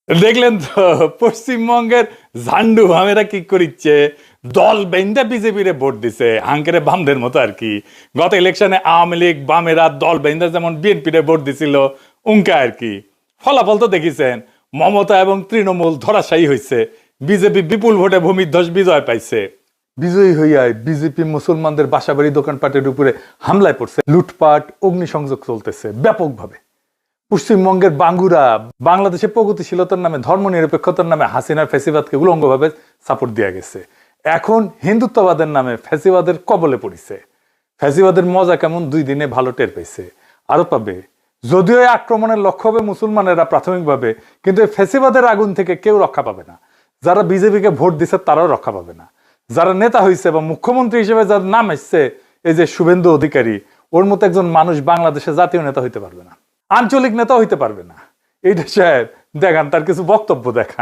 দেখলেন তো পশ্চিমবঙ্গের ঝান্ডু হামেরা কি করিচ্ছে, দল বেঁধে বিজেপির ভোট দিছে হাঙ্কেরে বামদের মতো আর কি। গত ইলেকশনে আওয়ামী লীগ বামেরা দল বেঁধে যেমন বিএনপির ভোট দিছিল উনকা আর কি। ফলাফল তো দেখিছেন, মমতা এবং তৃণমূল ধরাশায়ী হয়েছে, বিজেপি বিপুল ভোটে ভূমিধ্বস বিজয় পাইছে। বিজয়ী হইয়ায় বিজেপি মুসলমানদের বাসাবাড়ি দোকানপাটের উপরে হামলায় পড়ছে, লুটপাট অগ্নিসংযোগ চলতেছে ব্যাপকভাবে। পশ্চিমবঙ্গের বাঙ্গুরা বাংলাদেশে প্রগতিশীলতার নামে ধর্মনিরপেক্ষতার নামে হাসিনার ফ্যাসিবাদকে উলঙ্গভাবে সাপোর্ট দেওয়া গেছে। এখন হিন্দুত্ববাদের নামে ফ্যাসিবাদের কবলে পড়িছে। ফ্যাসিবাদের মজা কেমন 2 দিনে ভালো টের পেয়েছে, আরো পাবে। যদিও এই আক্রমণের লক্ষ্য হবে মুসলমানেরা প্রাথমিকভাবে, কিন্তু এই ফ্যাসিবাদের আগুন থেকে কেউ রক্ষা পাবে না। যারা বিজেপিকে ভোট দিচ্ছে তারাও রক্ষা পাবে না। যারা নেতা হয়েছে বা মুখ্যমন্ত্রী হিসেবে যার নাম এসছে, এই যে শুভেন্দু অধিকারী, ওর মতো একজন মানুষ বাংলাদেশে জাতীয় নেতা হইতে পারবে না, আঞ্চলিক নেতা হইতে পারবে না। এইটা সাহেব দেখান, তার কিছু বক্তব্য দেখান।